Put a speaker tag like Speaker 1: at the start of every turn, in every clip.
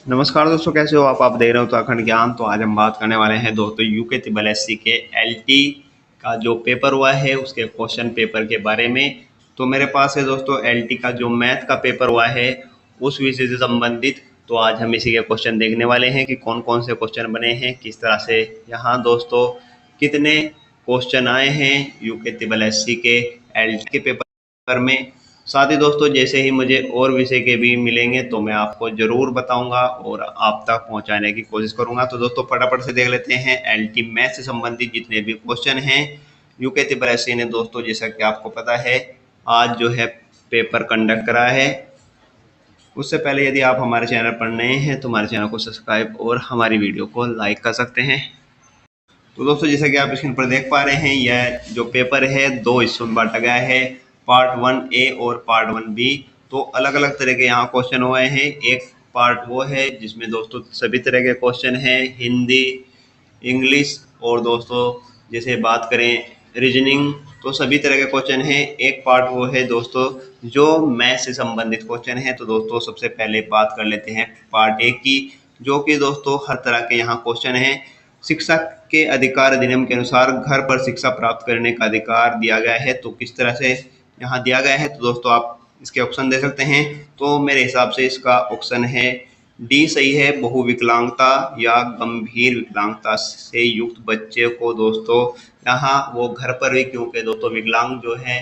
Speaker 1: नमस्कार दोस्तों, कैसे हो आप देख रहे हो उत्तराखंड ज्ञान। तो आज हम बात करने वाले हैं दोस्तों यूके त्रिबल एससी के एलटी का जो पेपर हुआ है उसके क्वेश्चन पेपर के बारे में। तो मेरे पास है दोस्तों एलटी का जो मैथ का पेपर हुआ है उस विषय से संबंधित। तो आज हम इसी के क्वेश्चन देखने वाले हैं कि कौन कौन से क्वेश्चन बने हैं, किस तरह से यहाँ दोस्तों कितने क्वेश्चन आए हैं यूके त्रिबल एससी के एलटी के पेपर में। साथ ही दोस्तों जैसे ही मुझे और विषय के भी मिलेंगे तो मैं आपको ज़रूर बताऊंगा और आप तक पहुंचाने की कोशिश करूंगा। तो दोस्तों फटाफट से देख लेते हैं एलटी मैथ से संबंधित जितने भी क्वेश्चन हैं यूके त्रिबल एससी ने। दोस्तों जैसा कि आपको पता है आज जो है पेपर कंडक्ट करा है। उससे पहले यदि आप हमारे चैनल पर नए हैं तो हमारे चैनल को सब्सक्राइब और हमारी वीडियो को लाइक कर सकते हैं। तो दोस्तों जैसा कि आप स्क्रीन पर देख पा रहे हैं यह जो पेपर है दो हिस्सों में बांटा गया है, पार्ट 1A और पार्ट 1B। तो अलग अलग तरह के यहाँ क्वेश्चन हुए हैं। एक पार्ट वो है जिसमें दोस्तों सभी तरह के क्वेश्चन हैं, हिंदी, इंग्लिश और दोस्तों जैसे बात करें रीजनिंग, तो सभी तरह के क्वेश्चन हैं। एक पार्ट वो है दोस्तों जो मैथ से संबंधित क्वेश्चन है। तो दोस्तों सबसे पहले बात कर लेते हैं पार्ट 1 की, जो कि दोस्तों हर तरह के यहाँ क्वेश्चन हैं। शिक्षा के अधिकार अधिनियम के अनुसार घर पर शिक्षा प्राप्त करने का अधिकार दिया गया है। तो किस तरह से यहाँ दिया गया है, तो दोस्तों आप इसके ऑप्शन दे सकते हैं। तो मेरे हिसाब से इसका ऑप्शन है डी सही है, बहुविकलांगता या गंभीर विकलांगता से युक्त बच्चे को दोस्तों यहाँ वो घर पर ही, क्योंकि दोस्तों विकलांग जो है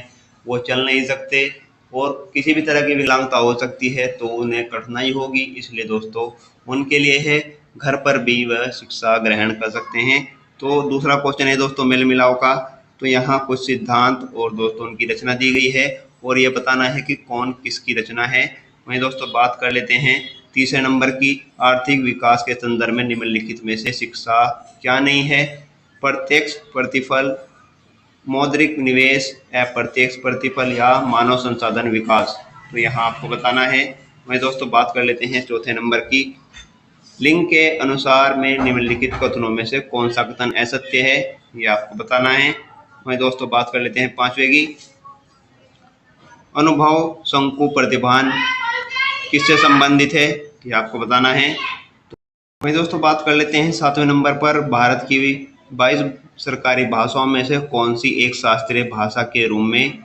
Speaker 1: वो चल नहीं सकते और किसी भी तरह की विकलांगता हो सकती है तो उन्हें कठिनाई होगी, इसलिए दोस्तों उनके लिए है घर पर भी वह शिक्षा ग्रहण कर सकते हैं। तो दूसरा क्वेश्चन है दोस्तों मेल मिलाप का। तो यहाँ कुछ सिद्धांत और दोस्तों उनकी रचना दी गई है और ये बताना है कि कौन किसकी रचना है। वहीं दोस्तों बात कर लेते हैं तीसरे नंबर की, आर्थिक विकास के संदर्भ में निम्नलिखित में से शिक्षा क्या नहीं है। प्रत्यक्ष प्रतिफल, मौद्रिक निवेश, अप्रत्यक्ष प्रतिफल या मानव संसाधन विकास। तो यहाँ आपको बताना है। वहीं दोस्तों बात कर लेते हैं चौथे नंबर की, लिंग के अनुसार में निम्नलिखित कथनों में से कौन सा कथन असत्य है, ये आपको बताना है। वहीं दोस्तों बात कर लेते हैं पांचवे की, अनुभव शंकु प्रतिभान किससे संबंधित है, ये आपको बताना है। वहीं दोस्तों बात कर लेते हैं सातवें नंबर पर, भारत की 22 सरकारी भाषाओं में से कौन सी एक शास्त्रीय भाषा के रूप में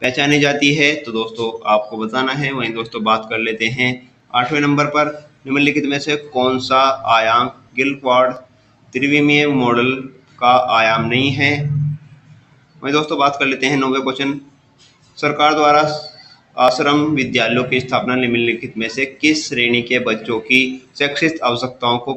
Speaker 1: पहचानी जाती है, तो दोस्तों आपको बताना है। वहीं दोस्तों बात कर लेते हैं आठवें नंबर पर, निम्नलिखित में से कौन सा आयाम गिलक्वाड त्रिविमीय मॉडल का आयाम नहीं है। वहीं दोस्तों बात कर लेते हैं नौवें क्वेश्चन, सरकार द्वारा आश्रम विद्यालयों की स्थापना निम्नलिखित में से किस श्रेणी के बच्चों की शैक्षिक आवश्यकताओं को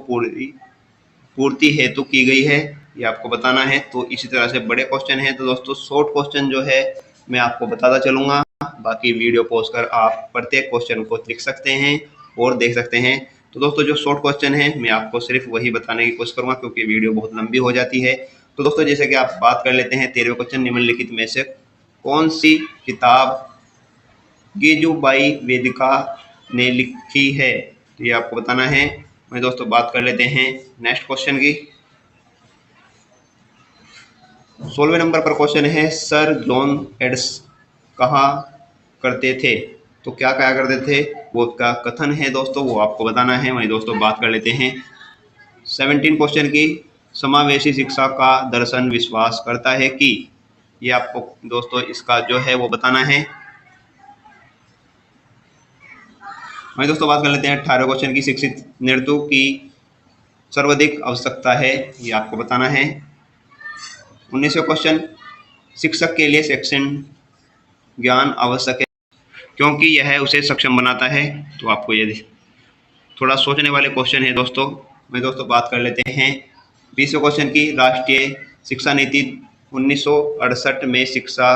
Speaker 1: पूर्ति हेतु की गई है, ये आपको बताना है। तो इसी तरह से बड़े क्वेश्चन हैं। तो दोस्तों शॉर्ट क्वेश्चन जो है मैं आपको बताता चलूंगा, बाकी वीडियो पॉज कर आप प्रत्येक क्वेश्चन को लिख सकते हैं और देख सकते हैं। तो दोस्तों जो शॉर्ट क्वेश्चन है मैं आपको सिर्फ वही बताने की कोशिश करूंगा क्योंकि वीडियो बहुत लंबी हो जाती है। तो दोस्तों जैसे कि आप बात कर लेते हैं 13वें क्वेश्चन, निम्नलिखित में से कौन सी किताब गीजूबाई वेदिका ने लिखी है, तो ये आपको बताना है। वहीं दोस्तों बात कर लेते हैं नेक्स्ट क्वेश्चन की। 16वें नंबर पर क्वेश्चन है, सर जॉन एड्स कहा करते थे, तो क्या कहा करते थे वो क्या कथन है दोस्तों वो आपको बताना है। वहीं दोस्तों बात कर लेते हैं 17 क्वेश्चन की, समावेशी शिक्षा का दर्शन विश्वास करता है कि, ये आपको दोस्तों इसका जो है वो बताना है। वहीं दोस्तों बात कर लेते हैं 18 क्वेश्चन की, शिक्षित नेतृत्व की सर्वाधिक आवश्यकता है, ये आपको बताना है। 19वां क्वेश्चन, शिक्षक के लिए शैक्षणिक ज्ञान आवश्यक है क्योंकि यह उसे सक्षम बनाता है, तो आपको ये थोड़ा सोचने वाले क्वेश्चन है दोस्तों। मैं दोस्तों बात कर लेते हैं 20वें क्वेश्चन की, राष्ट्रीय शिक्षा नीति 1968 में शिक्षा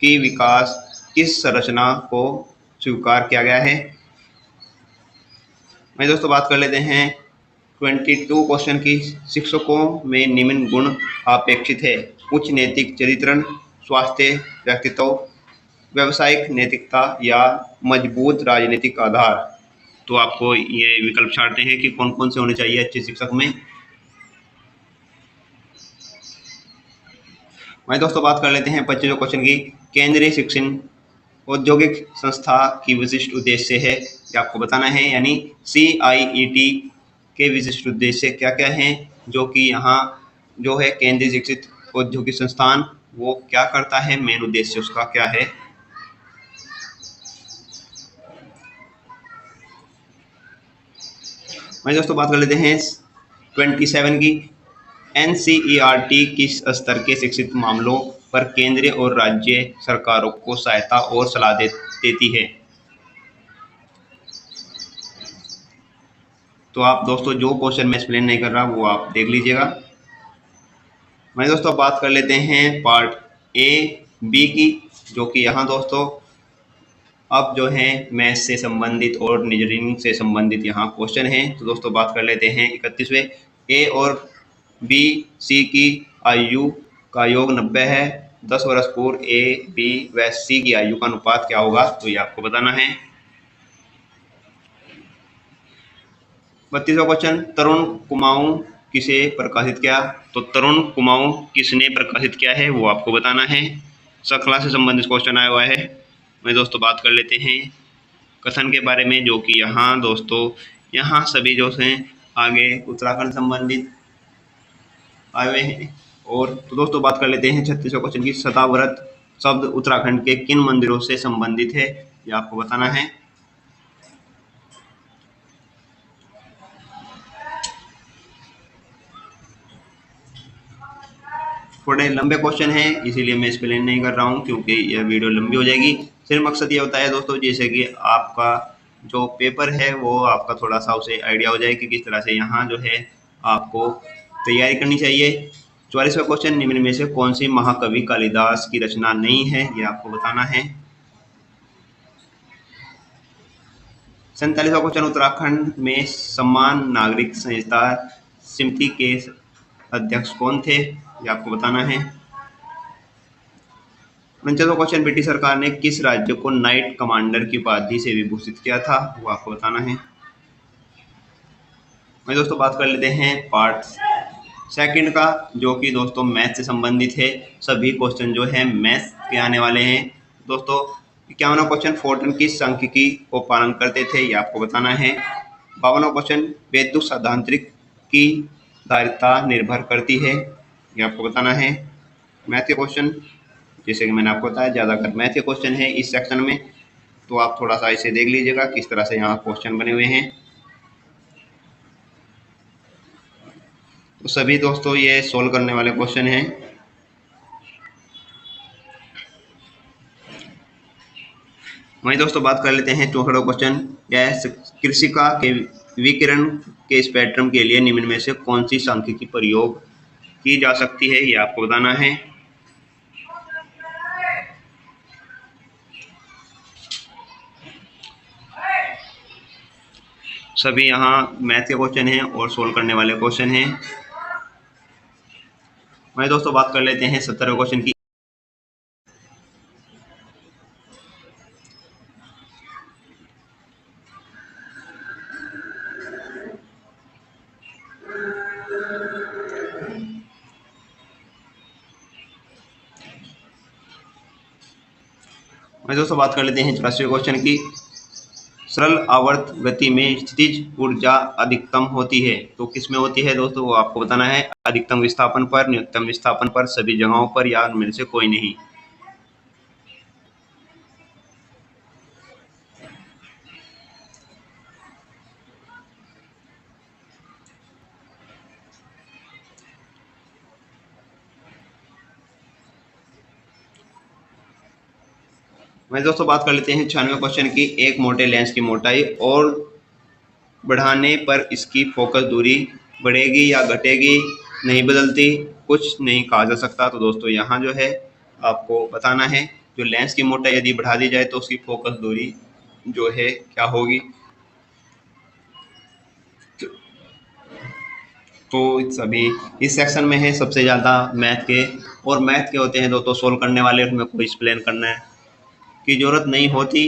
Speaker 1: की विकास किस संरचना को स्वीकार किया गया है। मैं दोस्तों बात कर लेते हैं 22 क्वेश्चन की, शिक्षकों में निम्न गुण अपेक्षित है, उच्च नैतिक चरित्र, स्वास्थ्य व्यक्तित्व, व्यावसायिक नैतिकता या मजबूत राजनीतिक आधार। तो आपको ये विकल्प छाड़ते हैं कि कौन कौन से होने चाहिए अच्छे शिक्षक में। वहीं दोस्तों बात कर लेते हैं 25वें क्वेश्चन की, केंद्रीय शिक्षण औद्योगिक संस्था की विशिष्ट उद्देश्य है, ये आपको बताना है। यानी CIET के विशिष्ट उद्देश्य क्या क्या हैं, जो कि यहाँ जो है केंद्रीय शिक्षित औद्योगिक संस्थान वो क्या करता है, मेन उद्देश्य उसका क्या है। मैं दोस्तों बात कर लेते हैं 27 की। NCERT किस स्तर के शिक्षित मामलों पर केंद्रीय और राज्य सरकारों को सहायता और सलाह देती है। तो आप दोस्तों जो क्वेश्चन मैं एक्सप्लेन नहीं कर रहा वो आप देख लीजिएगा। मैं दोस्तों बात कर लेते हैं पार्ट A B की, जो कि यहाँ दोस्तों अब जो है मैथ्स से संबंधित और इंजीनियरिंग से संबंधित यहाँ क्वेश्चन हैं। तो दोस्तों बात कर लेते हैं 31वें। A और B C की आयु का योग 90 है। 10 वर्ष पूर्व A B व C की आयु का अनुपात क्या होगा, तो ये आपको बताना है। 32वां क्वेश्चन, तरुण कुमाऊं किसे प्रकाशित किया, तो तरुण कुमाऊं किसने प्रकाशित किया है वो आपको बताना है। श्रृंखला से संबंधित क्वेश्चन आया हुआ है। मैं दोस्तों बात कर लेते हैं कथन के बारे में, जो कि यहाँ दोस्तों यहाँ सभी जो हैं आगे उत्तराखंड संबंधित आए हुए हैं। और तो दोस्तों बात कर लेते हैं 36वें क्वेश्चन की, शताव्रत शब्द उत्तराखंड के किन मंदिरों से संबंधित है, ये आपको बताना है। थोड़े लंबे क्वेश्चन हैं, इसीलिए मैं एक्सप्लेन नहीं कर रहा हूँ, क्योंकि यह वीडियो लंबी हो जाएगी। सिर्फ मकसद ये होता है दोस्तों, जैसे कि आपका जो पेपर है वो आपका थोड़ा सा उसे आइडिया हो जाए कि किस तरह से यहाँ जो है आपको तैयारी करनी चाहिए। 44वां क्वेश्चन, निम्न में से कौन सी महाकवि कालिदास की रचना नहीं है, ये आपको बताना है। 47वां क्वेश्चन, उत्तराखंड में समान नागरिक संहिता समिति के अध्यक्ष कौन थे, ये आपको बताना है। 49वां क्वेश्चन, ब्रिटिश सरकार ने किस राज्य को नाइट कमांडर की उपाधि से विभूषित किया था, वो आपको बताना है। मैं दोस्तों बात कर लेते हैं पार्ट सेकंड का, जो कि दोस्तों मैथ से संबंधित है। सभी क्वेश्चन जो है मैथ के आने वाले हैं दोस्तों। 51वां क्वेश्चन, फोर्टन किस सांख्यिकी को पालन करते थे, ये आपको बताना है। 52वां क्वेश्चन, वैद्युत सैद्धांतिक की धारिता निर्भर करती है, ये आपको बताना है। मैथ के क्वेश्चन जैसे कि मैंने आपको बताया ज़्यादातर मैथ के क्वेश्चन है इस सेक्शन में, तो आप थोड़ा सा इसे देख लीजिएगा किस तरह से यहाँ क्वेश्चन बने हुए हैं। तो सभी दोस्तों ये सोल्व करने वाले क्वेश्चन हैं। वहीं दोस्तों बात कर लेते हैं 64वां क्वेश्चन, यह कृषिका के विकिरण के स्पेक्ट्रम के लिए निम्न में से कौन सी सांख्यिकी प्रयोग की जा सकती है, ये आपको बताना है। सभी यहाँ मैथ के क्वेश्चन हैं और सोल्व करने वाले क्वेश्चन हैं। वहीं दोस्तों बात कर लेते हैं 70वें क्वेश्चन की। वहीं दोस्तों बात कर लेते हैं 84वें क्वेश्चन की। सरल आवर्त गति में स्थितिज ऊर्जा अधिकतम होती है, तो किस में होती है दोस्तों, वो आपको बताना है। अधिकतम विस्थापन पर, न्यूनतम विस्थापन पर, सभी जगहों पर, या उनमें से कोई नहीं। वहीं दोस्तों बात कर लेते हैं 96वें क्वेश्चन की। एक मोटे लेंस की मोटाई और बढ़ाने पर इसकी फोकस दूरी बढ़ेगी या घटेगी, नहीं बदलती, कुछ नहीं कहा जा सकता। तो दोस्तों यहाँ जो है आपको बताना है, जो लेंस की मोटाई यदि बढ़ा दी जाए तो उसकी फोकस दूरी जो है क्या होगी। तो सभी इस सेक्शन में है सबसे ज़्यादा मैथ के, और मैथ के होते हैं दोस्तों सोल्व करने वाले, उसमें कोई एक्सप्लेन करना है की ज़रूरत नहीं होती।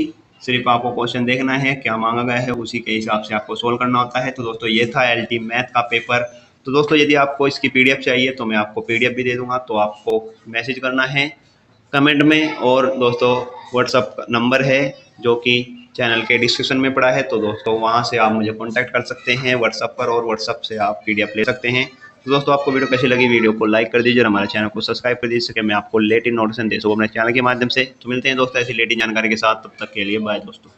Speaker 1: सिर्फ आपको क्वेश्चन देखना है क्या मांगा गया है, उसी के हिसाब से आपको सोल्व करना होता है। तो दोस्तों ये था LT मैथ का पेपर। तो दोस्तों यदि आपको इसकी PDF चाहिए तो मैं आपको PDF भी दे दूंगा, तो आपको मैसेज करना है कमेंट में। और दोस्तों व्हाट्सअप नंबर है जो कि चैनल के डिस्क्रिप्शन में पड़ा है। तो दोस्तों वहाँ से आप मुझे कॉन्टैक्ट कर सकते हैं व्हाट्सअप पर, और व्हाट्सअप से आप PDF ले सकते हैं। तो दोस्तों आपको वीडियो कैसी लगी, वीडियो को लाइक कर दीजिए और हमारे चैनल को सब्सक्राइब कर दीजिए, सके मैं आपको लेटेस्ट नोटिफिकेशन दे सकूँ अपने चैनल के माध्यम से। तो मिलते हैं दोस्तों ऐसी लेटेस्ट जानकारी के साथ, तब तक के लिए बाय दोस्तों।